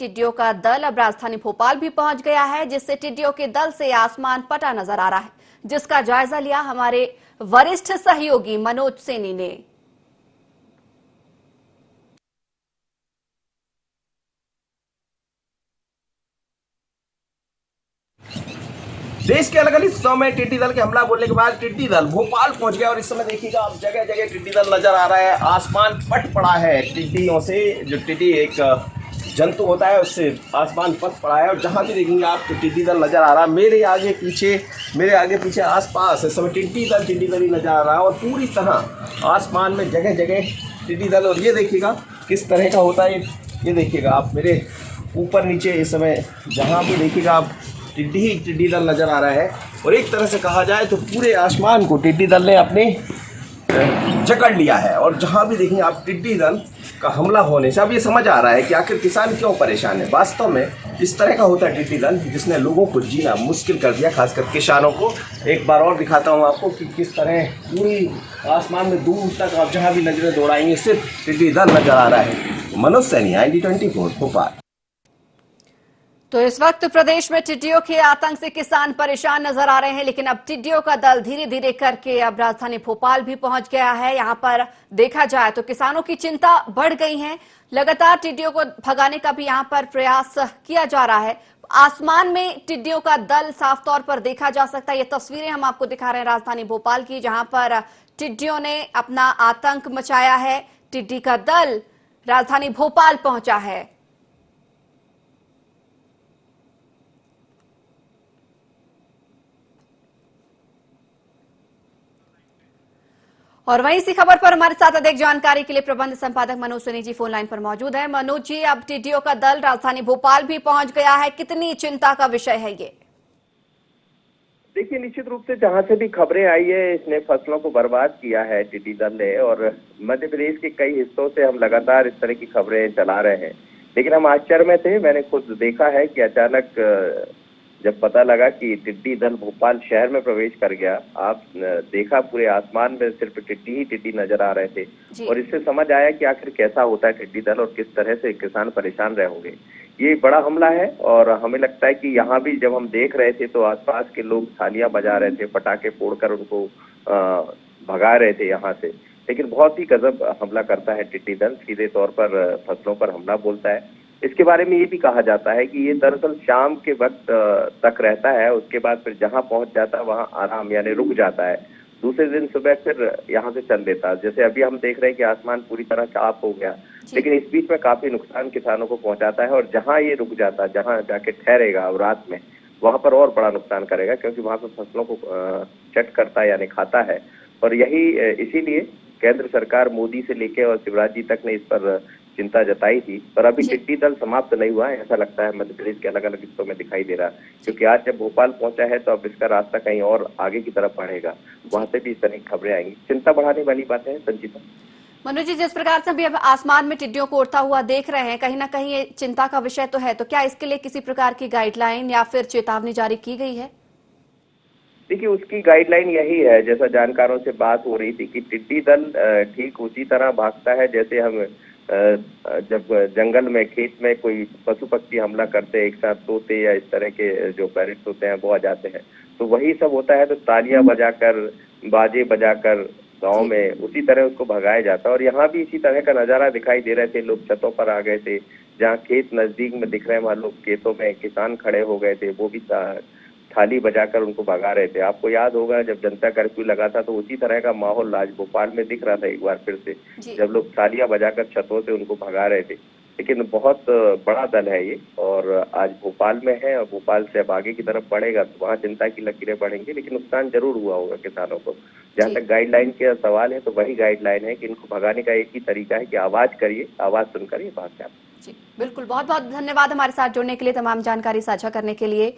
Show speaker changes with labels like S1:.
S1: टिड्डियों का दल अब राजधानी भोपाल भी पहुंच गया है, जिससे टिड्डियों के दल से आसमान पटा नजर आ रहा है, जिसका जायजा लिया हमारे वरिष्ठ सहयोगी मनोज सैनी ने।
S2: देश के अलग अलग हिस्सों में टिड्डी दल के हमला बोलने के बाद टिड्डी दल भोपाल पहुंच गया और इस समय देखिएगा अब जगह जगह टिड्डी दल नजर आ रहा है। आसमान पट पड़ा है टिड्डियों से। जो टिड्डी एक जंतु होता है उससे आसमान पट पड़ा है और जहां भी देखेंगे आप तो टिड्डी दल नजर आ रहा है। मेरे आगे पीछे आसपास इस समय टिड्डी दल ही नजर आ रहा है और पूरी तरह आसमान में जगह जगह टिड्डी दल। और ये देखिएगा किस तरह का होता है। ये देखिएगा आप मेरे ऊपर नीचे इस समय जहां भी देखिएगा आप टिड्डी दल नजर आ रहा है। और एक तरह से कहा जाए तो पूरे आसमान को टिड्डी दल ने अपने जकड़ लिया है। और जहां भी देखेंगे आप टिड्डी दल का हमला होने से अब ये समझ आ रहा है कि आखिर किसान क्यों परेशान है। वास्तव में इस तरह का होता है टिड्डी दल जिसने लोगों को जीना मुश्किल कर दिया, खासकर किसानों को। एक बार और दिखाता हूं आपको कि किस तरह पूरी आसमान में दूर तक आप जहां भी नजरें दौड़ाएंगे सिर्फ टिड्डी दल नजर आ रहा है। मनोज सैनी, IND24 भोपाल।
S1: तो इस वक्त प्रदेश में टिड्डियों के आतंक से किसान परेशान नजर आ रहे हैं, लेकिन अब टिड्डियों का दल धीरे धीरे करके अब राजधानी भोपाल भी पहुंच गया है। यहां पर देखा जाए तो किसानों की चिंता बढ़ गई है। लगातार टिड्डियों को भगाने का भी यहां पर प्रयास किया जा रहा है। आसमान में टिड्डियों का दल साफ तौर पर देखा जा सकता है। ये तस्वीरें हम आपको दिखा रहे हैं राजधानी भोपाल की, जहां पर टिड्डियों ने अपना आतंक मचाया है। टिड्डी का दल राजधानी भोपाल पहुंचा है। और वहीं इसी खबर पर हमारे साथ अधिक जानकारी के लिए प्रबंध संपादक मनोज सैनी जी फोन लाइन पर मौजूद है। मनोज जी, अब टिड्डियों का दल राजधानी भोपाल भी पहुंच गया है, कितनी चिंता का विषय है ये?
S3: देखिए, निश्चित रूप से जहां से भी खबरें आई है इसने फसलों को बर्बाद किया है टिड्डी दल ने। और मध्य प्रदेश के कई हिस्सों से हम लगातार इस तरह की खबरें चला रहे हैं, लेकिन हम आश्चर्य में थे। मैंने खुद देखा है कि अचानक जब पता लगा कि टिड्डी दल भोपाल शहर में प्रवेश कर गया, आप देखा पूरे आसमान में सिर्फ टिड्डी ही टिड्डी नजर आ रहे थे। और इससे समझ आया कि आखिर कैसा होता है टिड्डी दल और किस तरह से किसान परेशान रहे होंगे। ये बड़ा हमला है और हमें लगता है कि यहाँ भी जब हम देख रहे थे तो आसपास के लोग थालियां बजा रहे थे, पटाखे फोड़कर उनको भगा रहे थे यहाँ से। लेकिन बहुत ही गजब हमला करता है टिड्डी दल, सीधे तौर पर फसलों पर हमला बोलता है। इसके बारे में ये भी कहा जाता है कि ये दरअसल शाम के वक्त तक रहता है, उसके बाद फिर जहां पहुंच जाता है वहां आराम यानी रुक जाता है। दूसरे दिन सुबह फिर यहाँ से चल देता है। जैसे अभी हम देख रहे हैं कि आसमान पूरी तरह साफ हो गया, लेकिन इस बीच में काफी नुकसान किसानों को पहुंचाता है। और जहां ये रुक जाता है, जहां जाके ठहरेगा रात में, वहां पर और बड़ा नुकसान करेगा, क्योंकि वहां पर फसलों को चट करता है यानी खाता है। और यही इसीलिए केंद्र सरकार मोदी से लेके और शिवराज जी तक ने इस पर चिंता जताई थी। पर अभी टिड्डी दल समाप्त नहीं हुआ है, ऐसा लगता है मध्य प्रदेश के अलग अलग हिस्सों में दिखाई दे रहा है। क्योंकि आज जब भोपाल पहुंचा है तो अब इसका रास्ता कहीं और आगे की तरफ बढ़ेगा, वहां से भी इस तरह की खबरें आएंगी। चिंता बढ़ाने वाली बातें हैं संचिता।
S1: मनोज जी, जिस प्रकार से अभी अब आसमान में टिड्डियों को उड़ता हुआ देख रहे हैं, कहीं ना कहीं ये चिंता का विषय तो है। तो क्या इसके लिए किसी प्रकार की गाइडलाइन या फिर चेतावनी जारी की गई है?
S3: देखिए, उसकी गाइडलाइन यही है, जैसा जानकारों से बात हो रही थी कि टिड्डी दल ठीक उसी तरह भागता है जैसे हम जब जंगल में खेत में कोई पशु पक्षी हमला करते हैं, एक साथ तोते या इस तरह के जो पैरेट्स होते हैं वो आ जाते हैं, तो वही सब होता है। तो तालियां बजाकर, बाजे बजाकर गांव में उसी तरह उसको भगाया जाता है। और यहाँ भी इसी तरह का नजारा दिखाई दे रहे थे। लोग छतों पर आ गए थे, जहाँ खेत नजदीक में दिख रहे हैं वहां लोग खेतों में किसान खड़े हो गए थे, वो भी थाली बजाकर उनको भगा रहे थे। आपको याद होगा जब जनता कर्फ्यू लगा था तो उसी तरह का माहौल आज भोपाल में दिख रहा था एक बार फिर से, जब लोग थालियां बजाकर छतों से उनको भगा रहे थे। लेकिन बहुत बड़ा दल है ये और आज भोपाल में है और भोपाल से अब आगे की तरफ बढ़ेगा तो वहाँ चिंता की लकीरें बढ़ेंगे। लेकिन नुकसान जरूर हुआ होगा किसानों को। जहाँ तक गाइडलाइन का सवाल है तो वही गाइडलाइन है कि इनको भगाने का एक ही तरीका है कि आवाज करिए, आवाज सुनकर ये भाग जाए।
S1: जी बिल्कुल, बहुत बहुत धन्यवाद हमारे साथ जुड़ने के लिए, तमाम जानकारी साझा करने के लिए।